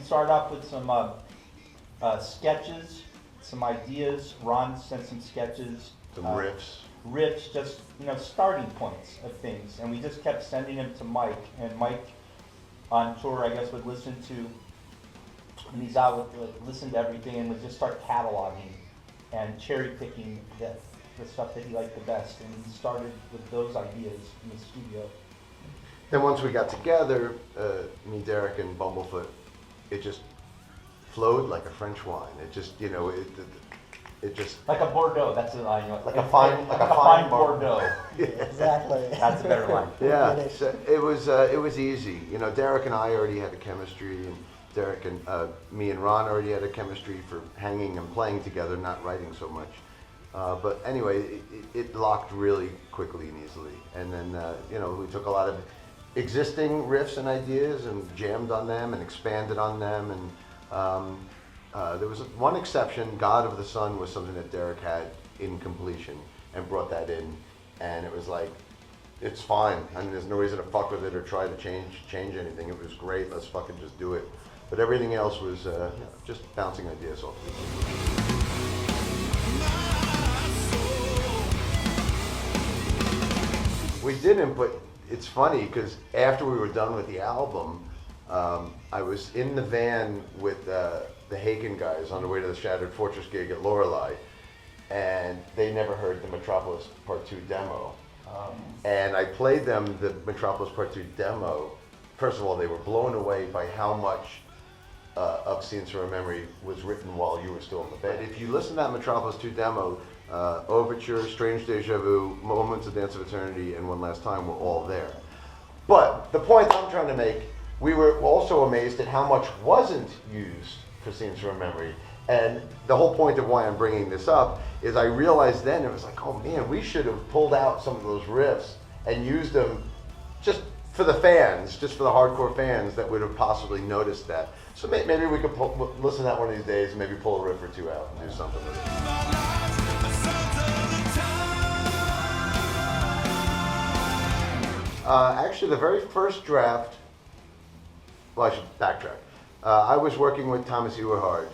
started off with some sketches, some ideas. Ron sent some sketches. Some riffs. Riffs, just, starting points of things. And we just kept sending them to Mike. And Mike, on tour, I guess, would listen to, and he's out would listen to everything and would just start cataloging and cherry picking the stuff that he liked the best. And he started with those ideas in the studio. Then once we got together, me, Derek, and Bumblefoot, it just flowed like a French wine. It just, it just like a Bordeaux. That's a line. Like a fine Bordeaux. Yeah. Exactly. That's a better line. Yeah, so it was easy. Derek and I already had a chemistry, and Derek and me and Ron already had a chemistry for hanging and playing together, not writing so much. But anyway, it locked really quickly and easily. And then we took a lot of existing riffs and ideas and jammed on them and expanded on them. And there was one exception. God of the Sun was something that Derek had in completion and brought that in. And it was like, it's fine. I mean, there's no reason to fuck with it or try to change anything. It was great. Let's fucking just do it. But everything else was just bouncing ideas off of each other. We didn't, but it's funny because after we were done with the album, I was in the van with the Haken guys on the way to the Shattered Fortress gig at Lorelei, and they never heard the Metropolis Part 2 demo. And I played them the Metropolis Part 2 demo. First of all, they were blown away by how much of Scenes from a Memory was written while you were still in the band. If you listen to that Metropolis 2 demo, Overture, Strange Deja Vu, Moments of Dance of Eternity, and One Last Time were all there. But the point I'm trying to make, we were also amazed at how much wasn't used for Scenes from a Memory. And the whole point of why I'm bringing this up is I realized then, it was like, oh man, we should have pulled out some of those riffs and used them just for the fans, just for the hardcore fans that would have possibly noticed that. So maybe we could listen to that one of these days and maybe pull a riff or two out and do something with it. Actually, the very first draft, well, I should backtrack. I was working with Thomas Ewerhard,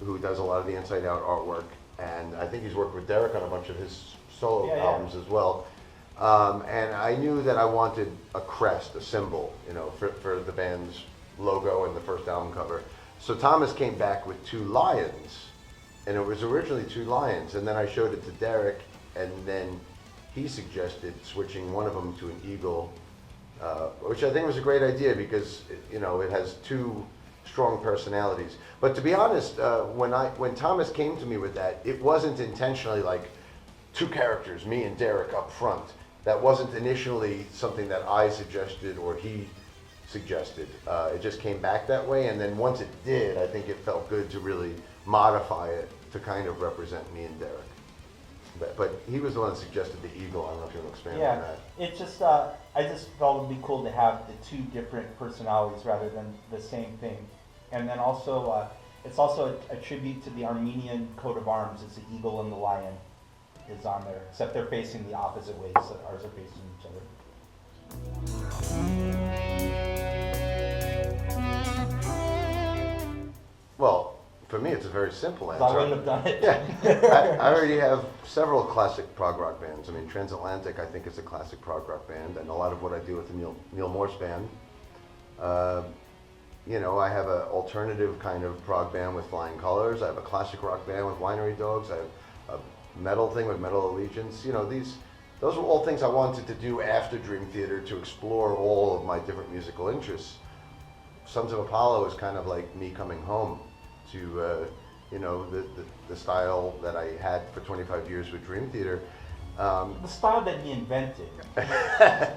who does a lot of the Inside Out artwork, and I think he's worked with Derek on a bunch of his solo albums as well. And I knew that I wanted a crest, a symbol, for the band's logo and the first album cover. So Thomas came back with two lions, and it was originally two lions, and then I showed it to Derek, and then he suggested switching one of them to an eagle, which I think was a great idea because it has two strong personalities. But to be honest, when Thomas came to me with that, it wasn't intentionally like two characters, me and Derek up front. That wasn't initially something that I suggested or he suggested. It just came back that way, and then once it did, I think it felt good to really modify it to kind of represent me and Derek. But he was the one that suggested the eagle. I don't know if you want to expand on that. It's just, I just felt it would be cool to have the two different personalities rather than the same thing. And then also, it's also a tribute to the Armenian coat of arms. It's the eagle and the lion is on there, except they're facing the opposite ways. So ours are facing each other. Well, for me, it's a very simple answer. I wouldn't have done it. Yeah, I already have several classic prog rock bands. I mean, Transatlantic, I think, is a classic prog rock band, and a lot of what I do with the Neil Morse band. I have an alternative kind of prog band with Flying Colors. I have a classic rock band with Winery Dogs. I have a metal thing with Metal Allegiance. Those were all things I wanted to do after Dream Theater to explore all of my different musical interests. Sons of Apollo is kind of like me coming home to the style that I had for 25 years with Dream Theater. The style that he invented.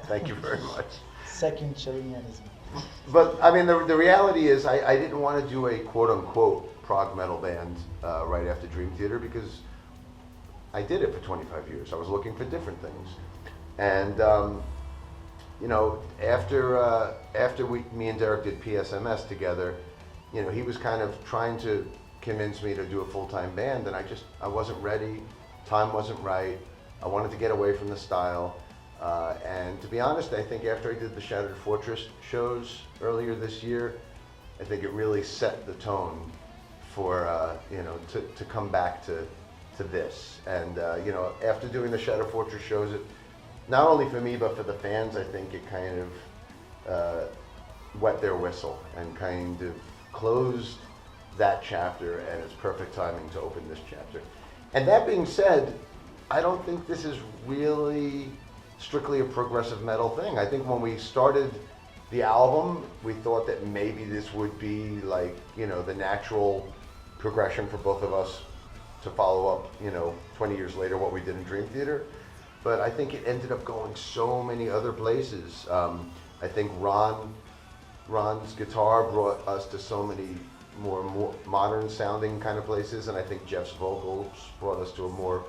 Thank you very much. Second Sherinianism. But I mean, the reality is I didn't want to do a quote unquote prog metal band right after Dream Theater because I did it for 25 years. I was looking for different things. And after me and Derek did PSMS together, he was kind of trying to convince me to do a full-time band, and I wasn't ready. Time wasn't right. I wanted to get away from the style. And to be honest, I think after I did the Shattered Fortress shows earlier this year, I think it really set the tone for, to come back to this. And, after doing the Shadow Fortress shows, it, not only for me, but for the fans, I think it kind of wet their whistle and kind of closed that chapter, and it's perfect timing to open this chapter. And that being said, I don't think this is really strictly a progressive metal thing. I think when we started the album, we thought that maybe this would be like, the natural progression for both of us to follow up, 20 years later, what we did in Dream Theater. But I think it ended up going so many other places. I think Ron's guitar brought us to so many more modern sounding kind of places, and I think Jeff's vocals brought us to a more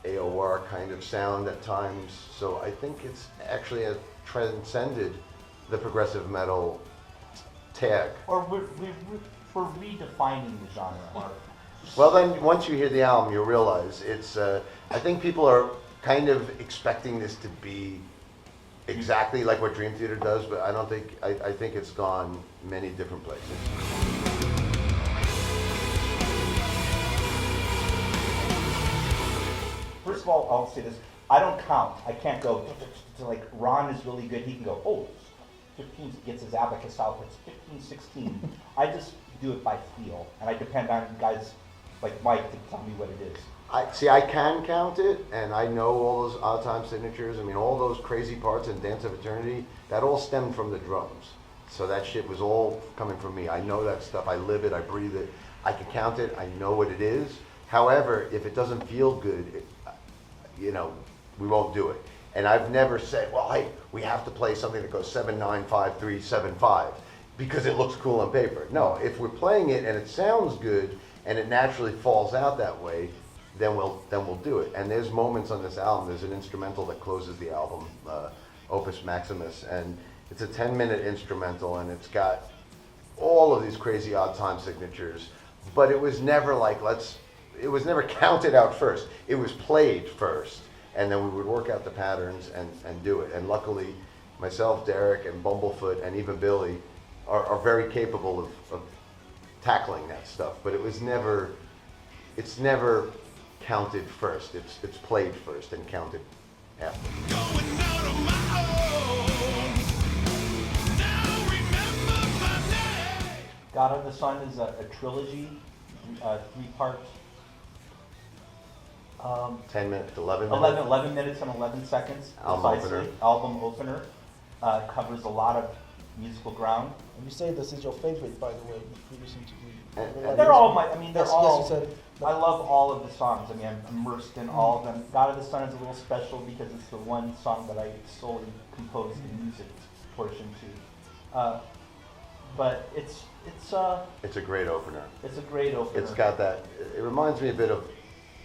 AOR kind of sound at times. So I think it's actually transcended the progressive metal tag. Or we're redefining the genre, Mark. Well, then once you hear the album, you'll realize it's. I think people are kind of expecting this to be exactly like what Dream Theater does, but I don't think. I think it's gone many different places. First of all, I'll say this. I don't count. I can't go to like, Ron is really good. He can go, oh, 15, gets his abacus out. It's 15, 16. I just do it by feel. And I depend on guys like Mike to tell me what it is. I can count it, and I know all those odd time signatures. I mean, all those crazy parts in Dance of Eternity, that all stemmed from the drums. So that shit was all coming from me. I know that stuff. I live it. I breathe it. I can count it. I know what it is. However, if it doesn't feel good, we won't do it. And I've never said, well, hey, we have to play something that goes 7, 9, 5, 3, 7, 5 because it looks cool on paper. No, if we're playing it and it sounds good and it naturally falls out that way, then we'll do it. And there's moments on this album. There's an instrumental that closes the album, Opus Maximus, and it's a 10-minute instrumental, and it's got all of these crazy odd time signatures. But it was never like it was never counted out first. It was played first, and then we would work out the patterns and do it. And luckily, myself, Derek, and Bumblefoot, and even Billy are very capable of tackling that stuff. But it's never counted first. It's played first and counted after. Going out on my own. Now remember my name. God of the Sun is a trilogy, 3 parts. 10 minutes, 11 minutes. 11 minutes and 11 seconds. Album precisely. opener. Album opener. Covers a lot of musical ground. And you say this is your favorite, by the way, if you listen to And They're all they're Yes, all, yes, you said, I love all of the songs. I mean, I'm immersed in all of them. God of the Sun is a little special because it's the one song that I solely composed the music portion to. But it's It's a great opener. a great opener. It's got that. It reminds me a bit of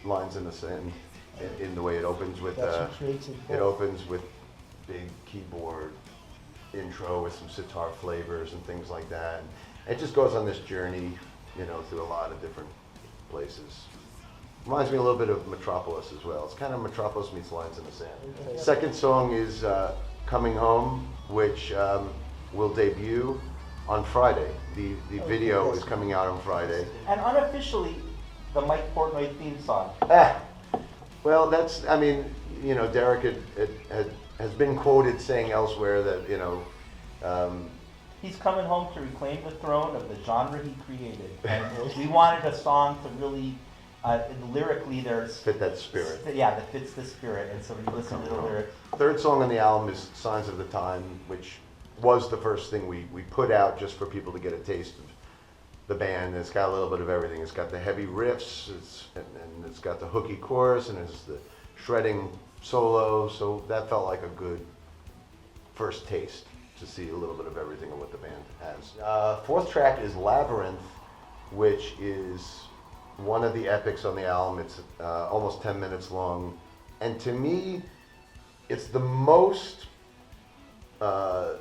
Lines in the Sand in the way it opens with. that you created It both. opens with big keyboard intro with some sitar flavors and things like that. And it just goes on this journey, through a lot of different places. Reminds me a little bit of Metropolis as well. It's kind of Metropolis meets Lines in the Sand. Okay. Second song is Coming Home, which will debut on Friday. The video yes. is coming out on Friday. And unofficially, the Mike Portnoy theme song. Well, that's, Derek has been quoted saying elsewhere that, He's coming home to reclaim the throne of the genre he created. And we wanted a song to really, lyrically, there's... fit that spirit. Yeah, that fits the spirit. And so when you listen to the lyrics, Third song on the album is Signs of the Time, which was the first thing we put out just for people to get a taste of the band. It's got a little bit of everything. It's got the heavy riffs, and it's got the hooky chorus, and it's the shredding solo. So that felt like a good first taste to see a little bit of everything of what the band has. Fourth track is Labyrinth, which is one of the epics on the album. It's almost 10 minutes long, and to me, it's the most, the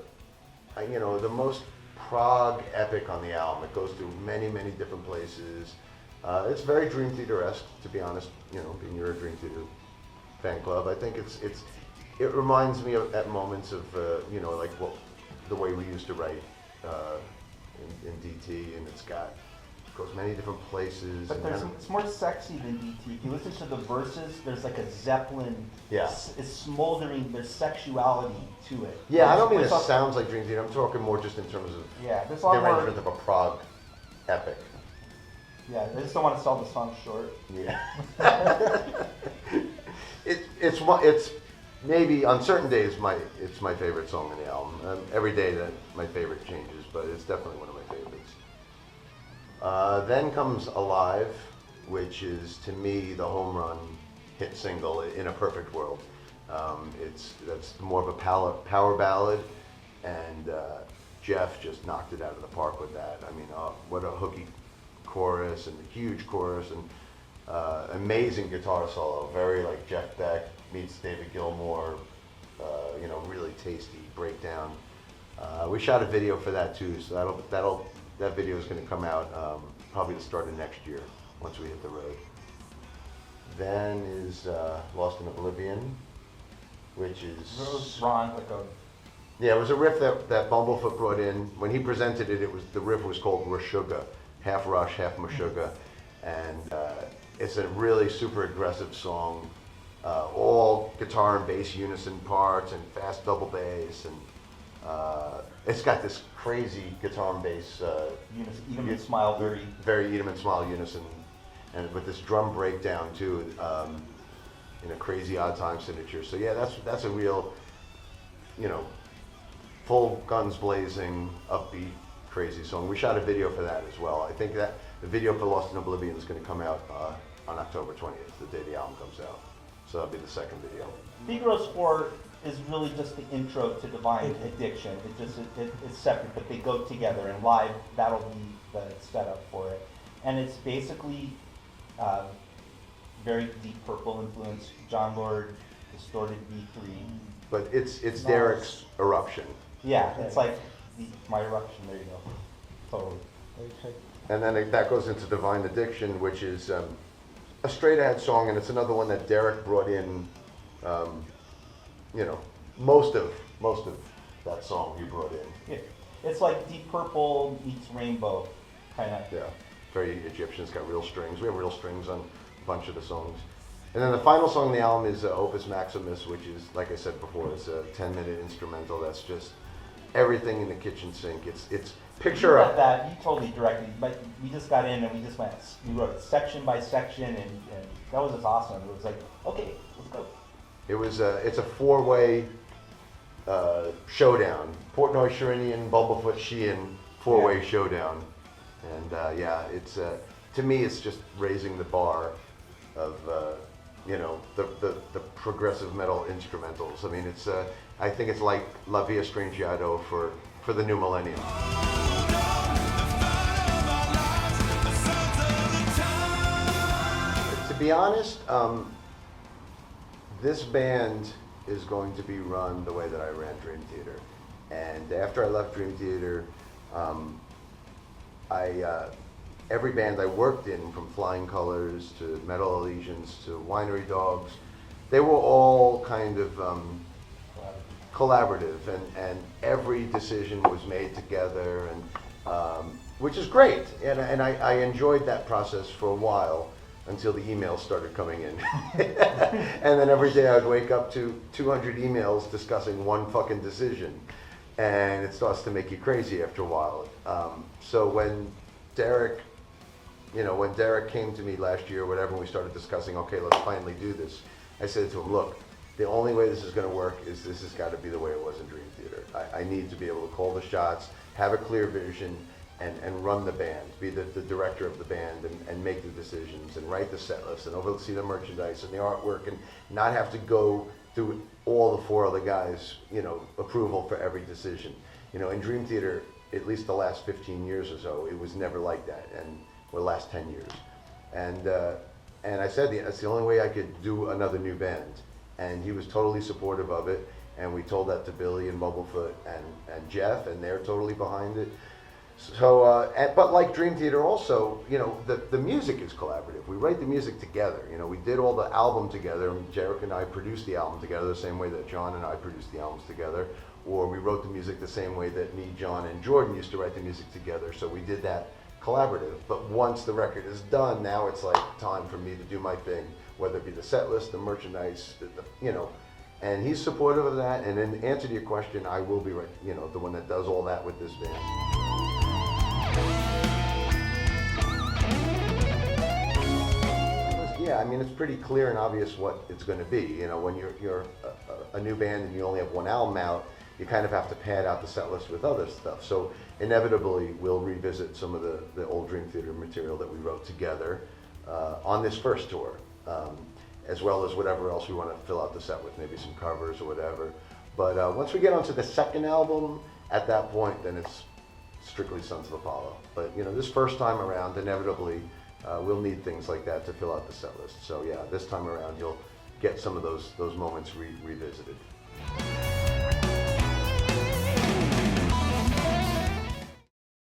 most prog epic on the album. It goes through many, many different places. It's very Dream Theater-esque, to be honest. Being you're a Dream Theater fan club, I think it reminds me of, at moments of, like the way we used to write in DT, and goes many different places. But and it's more sexy than DT. If you listen to the verses, there's like a Zeppelin. Yeah. It's smoldering. There's sexuality to it. yeah, I don't mean Which it also- sounds like Dream Theater. I'm talking more just in terms of Yeah, there's a the lot more. arrangement of a prog epic. Yeah, I just don't want to sell the song short. Yeah. It's maybe on certain days it's my favorite song in the album. Every day that my favorite changes, but it's definitely one of my favorites. Then comes Alive, which is to me the home run hit single in a perfect world. That's more of a power ballad, and Jeff just knocked it out of the park with that. I mean, what a hooky chorus and a huge chorus and amazing guitar solo, very like Jeff Beck meets David Gilmour, really tasty breakdown. We shot a video for that too, so that video is going to come out probably the start of next year once we hit the road. Then is Lost in Oblivion, which is Ron, like a yeah, it was a riff that Bumblefoot brought in. When he presented it, the riff was called Rushuga, half Rush, half Meshuggah, and it's a really super aggressive song, all guitar and bass unison parts and fast double bass, and it's got this crazy guitar and bass, even smile very. very Eat 'em and Smile unison, and with this drum breakdown too, in a crazy odd time signature. So yeah, that's a real, full guns blazing, upbeat, crazy song. We shot a video for that as well. I think that the video for Lost in Oblivion is going to come out on October 20th, the day the album comes out. So that'll be the second video. Figueroa's 4 is really just the intro to Divine Addiction. It's separate, but they go together, and live, that'll be the setup for it. And it's basically very Deep Purple influence, John Lord, distorted V3. But it's Nice. Derek's Eruption. Yeah, it's like my eruption, there you go. Totally. Okay. And then that goes into Divine Addiction, which is a straight ahead song, and it's another one that Derek brought in, most of that song he brought in. Yeah. It's like Deep Purple meets Rainbow, kind of. Yeah, very Egyptian. It's got real strings. We have real strings on a bunch of the songs. And then the final song on the album is Opus Maximus, which is, like I said before, it's a 10-minute instrumental that's just everything in the kitchen sink. It's picture You of got that, you totally directed, but we just got in and we just we wrote it section by section, and that was just awesome. It was like, okay, let's go. it's a four-way showdown. Portnoy, Sherinian, Bumblefoot, Sheehan, four-way showdown. And it's to me, it's just raising the bar of the progressive metal instrumentals. I mean, I think it's like La Via Strangiato for the new millennium. To be honest, this band is going to be run the way that I ran Dream Theater. And after I left Dream Theater, every band I worked in, from Flying Colors to Metal Allegiance to Winery Dogs, they were all kind of collaborative, and every decision was made together, and which is great. And I enjoyed that process for a while until the emails started coming in. And then every day I'd wake up to 200 emails discussing one fucking decision, and it starts to make you crazy after a while. So when Derek came to me last year or whatever, and we started discussing, okay, let's finally do this, I said to him, look, the only way this is going to work is this has got to be the way it was in Dream Theater. I need to be able to call the shots, have a clear vision, and run the band, be the director of the band, and make the decisions, and write the set list, and oversee the merchandise and the artwork, and not have to go through all the four other guys, approval for every decision. In Dream Theater, at least the last 15 years or so, it was never like that, or the last 10 years. And I said, that's the only way I could do another new band. And he was totally supportive of it, and we told that to Billy and Bumblefoot and Jeff, and they're totally behind it. So, but like Dream Theater also, the music is collaborative. We write the music together. We did all the album together, and Jarek and I produced the album together the same way that John and I produced the albums together. or we wrote the music the same way that me, John, and Jordan used to write the music together. So we did that collaborative. But once the record is done, now it's like time for me to do my thing, whether it be the set list, the merchandise, you know. And he's supportive of that. And in answer to your question, I will be, you know, the one that does all that with this band. Yeah, I mean, it's pretty clear and obvious what it's going to be. You know, when you're a new band and you only have one album out, you kind of have to pad out the set list with other stuff. So inevitably, we'll revisit some of the old Dream Theater material that we wrote together on this first tour, as well as whatever else we want to fill out the set with, maybe some covers or whatever. But once we get onto the second album, at that point, then it's strictly Sons of Apollo. But you know, this first time around, inevitably, we'll need things like that to fill out the set list. So yeah, this time around, you'll get some of those moments revisited.